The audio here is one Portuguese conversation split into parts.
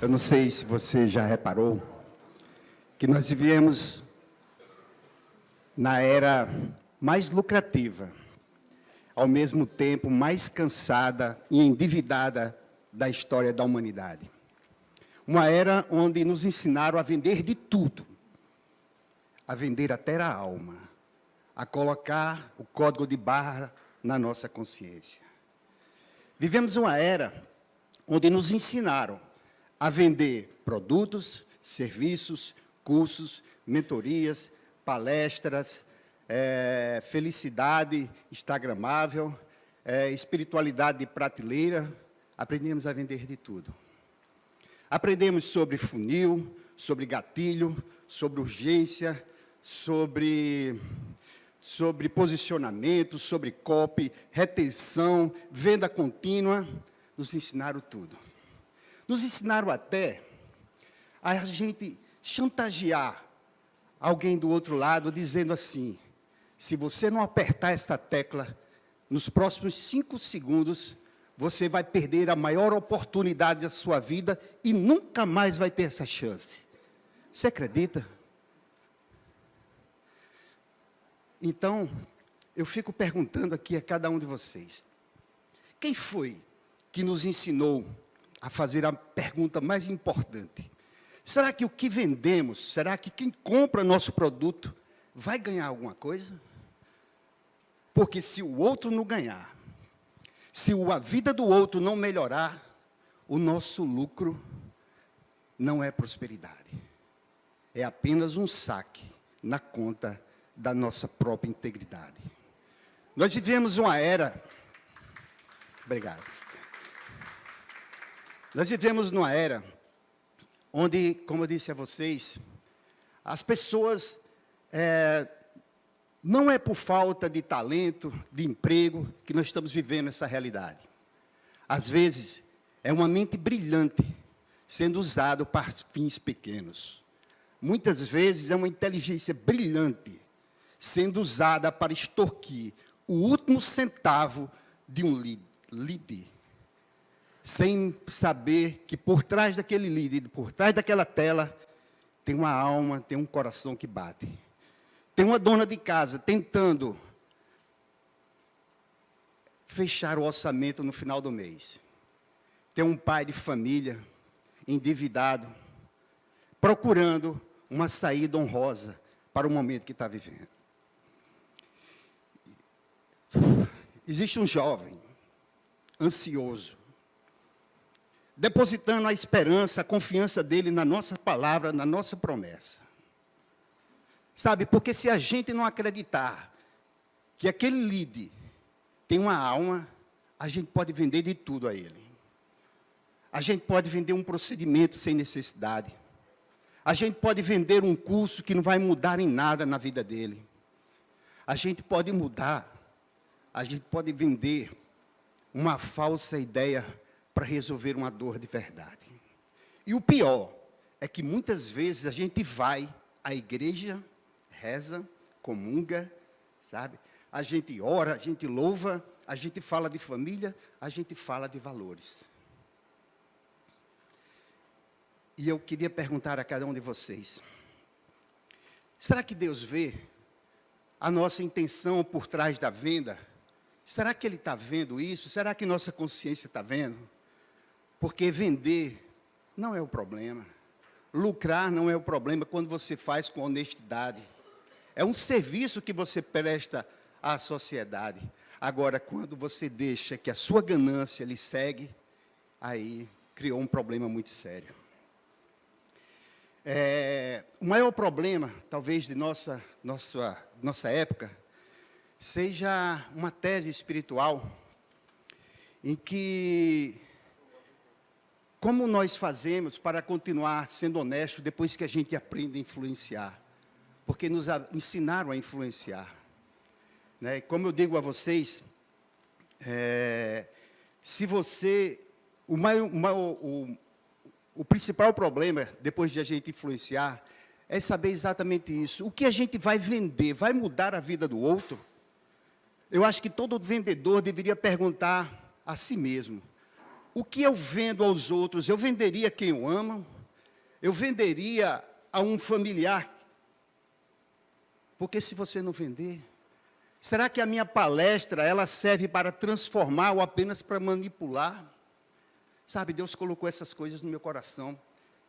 Eu não sei se você já reparou que nós vivemos na era mais lucrativa, ao mesmo tempo mais cansada e endividada da história da humanidade. Uma era onde nos ensinaram a vender de tudo, a vender até a alma, a colocar o código de barra na nossa consciência. Vivemos uma era onde nos ensinaram a vender produtos, serviços, cursos, mentorias, palestras, felicidade instagramável, espiritualidade de prateleira. Aprendemos a vender de tudo. Aprendemos sobre funil, sobre gatilho, sobre urgência, sobre posicionamento, sobre copy, retenção, venda contínua. Nos ensinaram tudo. Nos ensinaram até a gente chantagear alguém do outro lado, dizendo assim: se você não apertar essa tecla, nos próximos 5 segundos, você vai perder a maior oportunidade da sua vida e nunca mais vai ter essa chance. Você acredita? Então, eu fico perguntando aqui a cada um de vocês: quem foi que nos ensinou a fazer a pergunta mais importante? Será que o que vendemos, será que quem compra nosso produto vai ganhar alguma coisa? Porque se o outro não ganhar, se a vida do outro não melhorar, o nosso lucro não é prosperidade. É apenas um saque na conta da nossa própria integridade. Nós vivemos uma era... Obrigado. Nós vivemos numa era onde, como eu disse a vocês, as pessoas, não é por falta de talento, de emprego, que nós estamos vivendo essa realidade. Às vezes, é uma mente brilhante sendo usado para fins pequenos. Muitas vezes, é uma inteligência brilhante sendo usada para extorquir o último centavo de um lead, sem saber que por trás daquele lead, por trás daquela tela, tem uma alma, tem um coração que bate. Tem uma dona de casa tentando fechar o orçamento no final do mês. Tem um pai de família endividado, procurando uma saída honrosa para o momento que está vivendo. Existe um jovem ansioso, depositando a esperança, a confiança dele na nossa palavra, na nossa promessa. Sabe, porque se a gente não acreditar que aquele lead tem uma alma, a gente pode vender de tudo a ele. A gente pode vender um procedimento sem necessidade. A gente pode vender um curso que não vai mudar em nada na vida dele. A gente pode vender uma falsa ideia para resolver uma dor de verdade. E o pior é que muitas vezes a gente vai à igreja, reza, comunga, sabe? A gente ora, a gente louva, a gente fala de família, a gente fala de valores. E eu queria perguntar a cada um de vocês: será que Deus vê a nossa intenção por trás da venda? Será que Ele está vendo isso? Será que nossa consciência está vendo? Porque vender não é o problema. Lucrar não é o problema quando você faz com honestidade. É um serviço que você presta à sociedade. Agora, quando você deixa que a sua ganância lhe segue, aí criou um problema muito sério. O maior problema, talvez, de nossa época, seja uma tese espiritual em que, como nós fazemos para continuar sendo honestos depois que a gente aprende a influenciar? Porque nos ensinaram a influenciar. Né? Como eu digo a vocês, se você... O principal problema, depois de a gente influenciar, é saber exatamente isso. O que a gente vai vender vai mudar a vida do outro? Eu acho que todo vendedor deveria perguntar a si mesmo: o que eu vendo aos outros, eu venderia quem eu amo? Eu venderia a um familiar? Porque se você não vender, será que a minha palestra, ela serve para transformar ou apenas para manipular? Sabe, Deus colocou essas coisas no meu coração.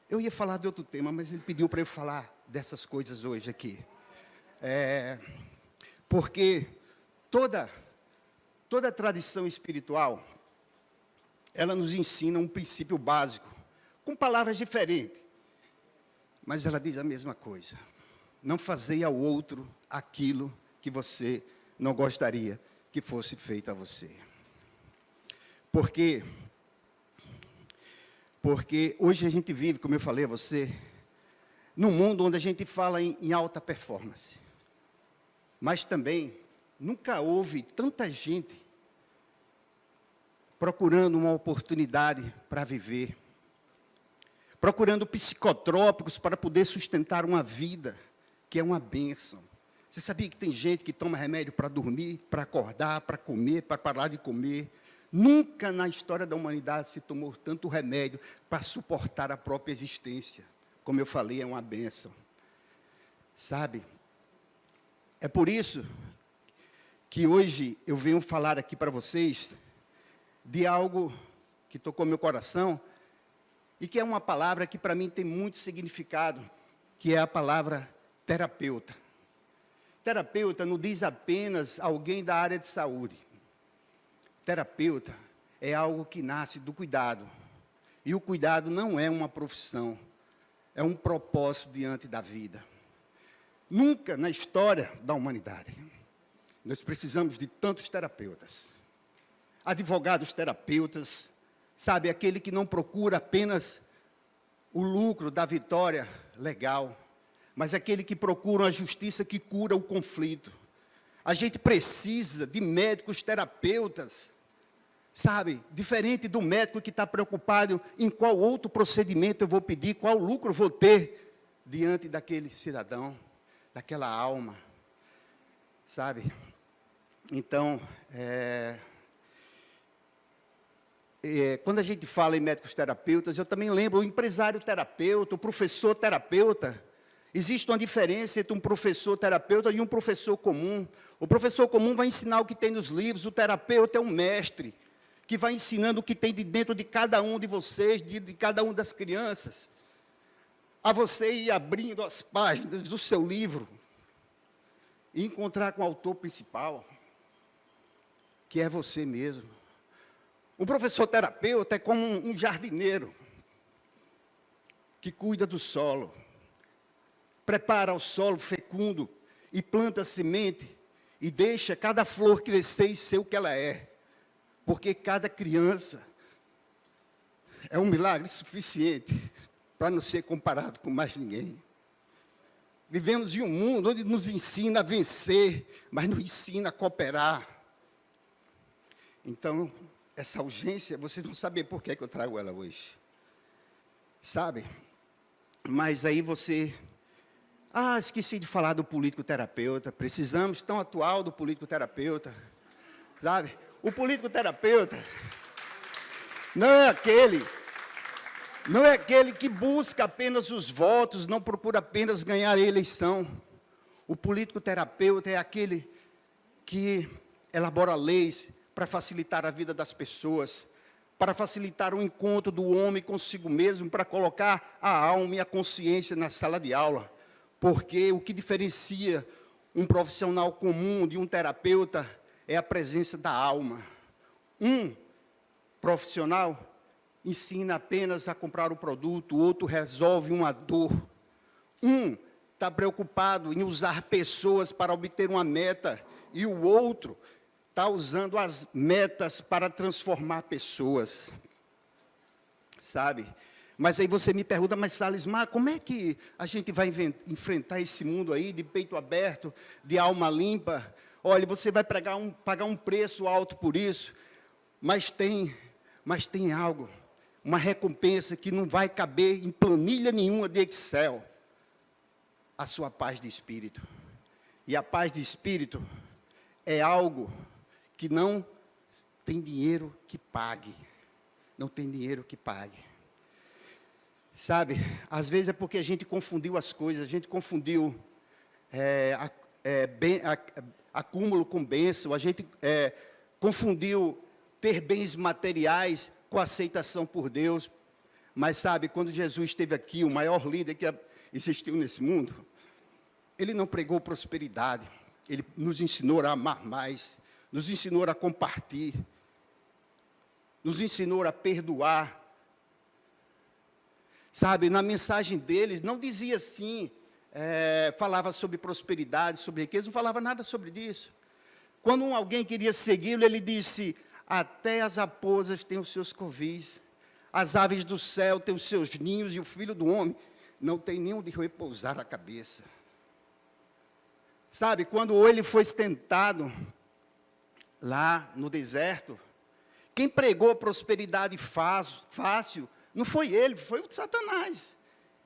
Eu ia falar de outro tema, mas Ele pediu para eu falar dessas coisas hoje aqui. Porque toda tradição espiritual, ela nos ensina um princípio básico, com palavras diferentes. Mas ela diz a mesma coisa. Não fazei ao outro aquilo que você não gostaria que fosse feito a você. Porque hoje a gente vive, como eu falei a você, num mundo onde a gente fala em alta performance. Mas também, nunca houve tanta gente procurando uma oportunidade para viver, procurando psicotrópicos para poder sustentar uma vida, que é uma bênção. Você sabia que tem gente que toma remédio para dormir, para acordar, para comer, para parar de comer? Nunca na história da humanidade se tomou tanto remédio para suportar a própria existência. Como eu falei, é uma bênção. Sabe? É por isso que hoje eu venho falar aqui para vocês de algo que tocou meu coração e que é uma palavra que para mim tem muito significado, que é a palavra terapeuta. Terapeuta não diz apenas alguém da área de saúde. Terapeuta é algo que nasce do cuidado. E o cuidado não é uma profissão, é um propósito diante da vida. Nunca na história da humanidade nós precisamos de tantos terapeutas. Advogados terapeutas, sabe, aquele que não procura apenas o lucro da vitória legal, mas aquele que procura a justiça que cura o conflito. A gente precisa de médicos terapeutas, sabe, diferente do médico que está preocupado em qual outro procedimento eu vou pedir, qual lucro eu vou ter diante daquele cidadão, daquela alma, sabe? Então, quando a gente fala em médicos terapeutas, eu também lembro o empresário terapeuta, o professor terapeuta. Existe uma diferença entre um professor terapeuta e um professor comum. O professor comum vai ensinar o que tem nos livros, o terapeuta é um mestre, que vai ensinando o que tem de dentro de cada um de vocês, de cada uma das crianças. A você ir abrindo as páginas do seu livro e encontrar com o autor principal, que é você mesmo. Um professor terapeuta é como um jardineiro que cuida do solo, prepara o solo fecundo e planta a semente e deixa cada flor crescer e ser o que ela é. Porque cada criança é um milagre suficiente para não ser comparado com mais ninguém. Vivemos em um mundo onde nos ensina a vencer, mas nos ensina a cooperar. Então, essa urgência, vocês não sabem por que eu trago ela hoje. Sabe? Mas aí você... esqueci de falar do político-terapeuta. Precisamos tão atual do político-terapeuta. Sabe? O político-terapeuta não é aquele que busca apenas os votos, não procura apenas ganhar a eleição. O político-terapeuta é aquele que elabora leis para facilitar a vida das pessoas, para facilitar o encontro do homem consigo mesmo, para colocar a alma e a consciência na sala de aula. Porque o que diferencia um profissional comum de um terapeuta é a presença da alma. Um profissional ensina apenas a comprar o produto, o outro resolve uma dor. Um está preocupado em usar pessoas para obter uma meta, e o outro está usando as metas para transformar pessoas. Sabe? Mas aí você me pergunta, mas Salismar, como é que a gente vai enfrentar esse mundo aí de peito aberto, de alma limpa? Olha, você vai pagar um preço alto por isso, mas tem algo, uma recompensa que não vai caber em planilha nenhuma de Excel. A sua paz de espírito. E a paz de espírito é algo que não tem dinheiro que pague. não tem dinheiro que pague. Sabe, às vezes é porque a gente confundiu as coisas, a gente confundiu acúmulo com bênção, a gente confundiu ter bens materiais com aceitação por Deus. Mas sabe, quando Jesus esteve aqui, o maior líder que existiu nesse mundo, ele não pregou prosperidade, ele nos ensinou a amar mais, nos ensinou a compartilhar, nos ensinou a perdoar. Sabe, na mensagem deles, não dizia assim, falava sobre prosperidade, sobre riqueza, não falava nada sobre isso. Quando alguém queria segui-lo, ele disse, até as raposas têm os seus covis, as aves do céu têm os seus ninhos, e o filho do homem não tem nem onde repousar a cabeça. Sabe, quando ele foi tentado lá no deserto, quem pregou a prosperidade fácil não foi ele, foi o Satanás.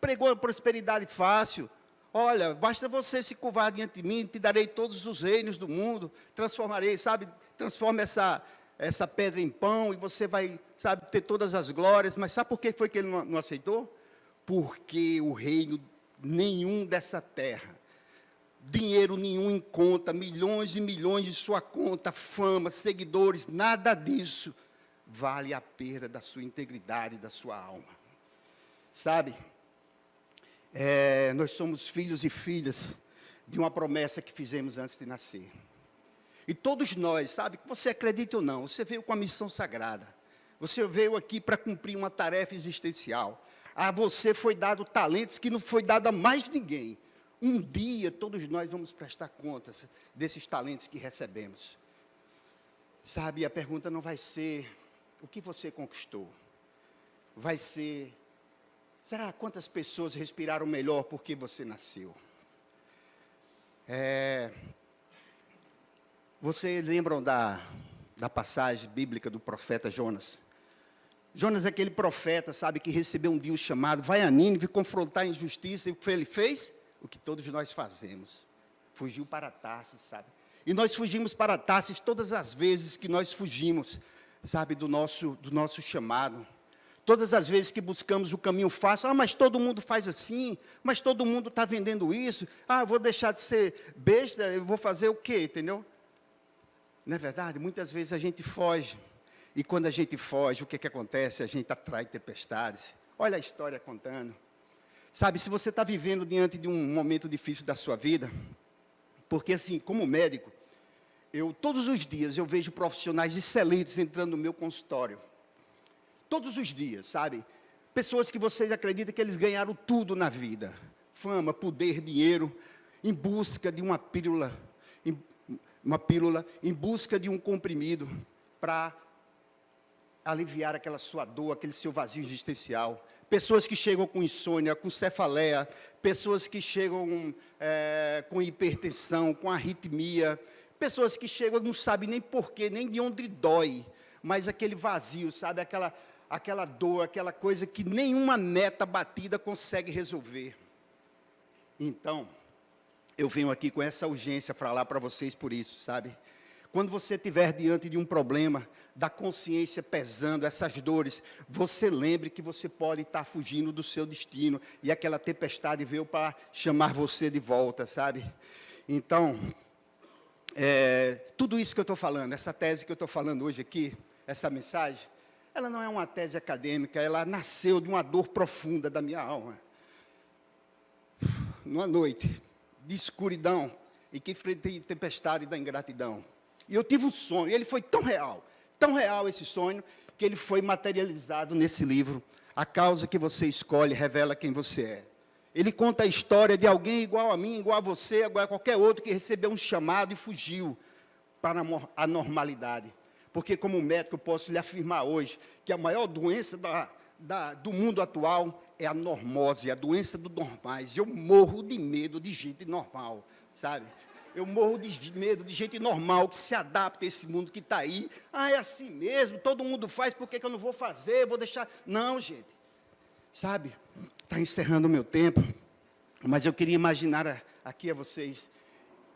Pregou a prosperidade fácil. Olha, basta você se curvar diante de mim, te darei todos os reinos do mundo, transformarei, sabe, transforma essa pedra em pão, e você vai, sabe, ter todas as glórias. Mas sabe por que foi que ele não aceitou? Porque o reino nenhum dessa terra, dinheiro nenhum em conta, milhões e milhões de sua conta, fama, seguidores, nada disso vale a perda da sua integridade, da sua alma. Sabe, nós somos filhos e filhas de uma promessa que fizemos antes de nascer. E todos nós, sabe, que você acredite ou não, você veio com a missão sagrada. Você veio aqui para cumprir uma tarefa existencial. A você foi dado talentos que não foi dado a mais ninguém. Um dia, todos nós vamos prestar contas desses talentos que recebemos. Sabe, a pergunta não vai ser o que você conquistou. Vai ser, será quantas pessoas respiraram melhor porque você nasceu? Vocês lembram da passagem bíblica do profeta Jonas? Jonas é aquele profeta, sabe, que recebeu um dia o chamado, vai a Nínive confrontar a injustiça, e o que ele fez? O que todos nós fazemos, fugiu para Tarsis, sabe? E nós fugimos para Tarsis todas as vezes que nós fugimos, sabe, do nosso chamado. Todas as vezes que buscamos o caminho fácil, mas todo mundo faz assim, mas todo mundo está vendendo isso, eu vou deixar de ser besta, eu vou fazer o quê, entendeu? Não é verdade? Muitas vezes a gente foge, e quando a gente foge, o que acontece? A gente atrai tempestades. Olha a história contando. Sabe, se você está vivendo diante de um momento difícil da sua vida, porque assim, como médico, todos os dias eu vejo profissionais excelentes entrando no meu consultório. Todos os dias, sabe? Pessoas que vocês acreditam que eles ganharam tudo na vida. Fama, poder, dinheiro, em busca de uma pílula, em busca de um comprimido para aliviar aquela sua dor, aquele seu vazio existencial. Pessoas que chegam com insônia, com cefaleia, pessoas que chegam com hipertensão, com arritmia, pessoas que chegam, não sabem nem porquê, nem de onde dói, mas aquele vazio, sabe, aquela dor, aquela coisa que nenhuma meta batida consegue resolver. Então, eu venho aqui com essa urgência falar para vocês por isso, sabe? Quando você estiver diante de um problema, da consciência pesando, essas dores, você lembre que você pode estar fugindo do seu destino, e aquela tempestade veio para chamar você de volta, sabe? Então, tudo isso que eu estou falando, essa tese que eu estou falando hoje aqui, essa mensagem, ela não é uma tese acadêmica, ela nasceu de uma dor profunda da minha alma. Numa noite de escuridão, e que enfrentei tempestade da ingratidão. E eu tive um sonho, e ele foi tão real esse sonho, que ele foi materializado nesse livro. A Causa que Você Escolhe revela quem você é. Ele conta a história de alguém igual a mim, igual a você, igual a qualquer outro, que recebeu um chamado e fugiu para a normalidade. Porque, como médico, eu posso lhe afirmar hoje que a maior doença do mundo atual é a normose, a doença dos normais. Eu morro de medo de gente normal, sabe? Eu morro de medo de gente normal, que se adapta a esse mundo que está aí. É assim mesmo, todo mundo faz, por que eu não vou fazer? Vou deixar... Não, gente. Sabe, está encerrando o meu tempo, mas eu queria imaginar aqui a vocês.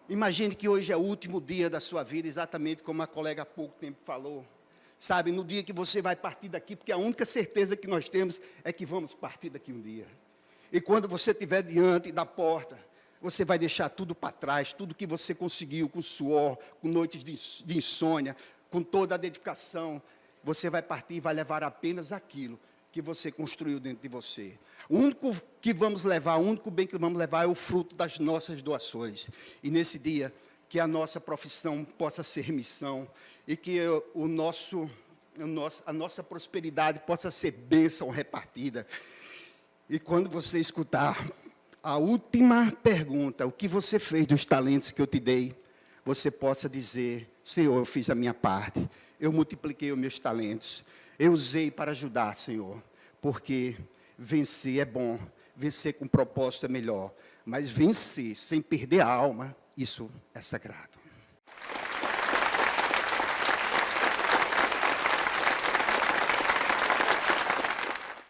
Imagine que hoje é o último dia da sua vida, exatamente como a colega há pouco tempo falou. Sabe, no dia que você vai partir daqui, porque a única certeza que nós temos é que vamos partir daqui um dia. E quando você estiver diante da porta, você vai deixar tudo para trás, tudo que você conseguiu com suor, com noites de insônia, com toda a dedicação. Você vai partir e vai levar apenas aquilo que você construiu dentro de você. O único que vamos levar, o único bem que vamos levar é o fruto das nossas doações. E nesse dia, que a nossa profissão possa ser missão e que a nossa prosperidade possa ser bênção repartida. E quando você escutar a última pergunta, o que você fez dos talentos que eu te dei, você possa dizer: Senhor, eu fiz a minha parte, eu multipliquei os meus talentos, eu usei para ajudar, Senhor, porque vencer é bom, vencer com propósito é melhor, mas vencer sem perder a alma, isso é sagrado.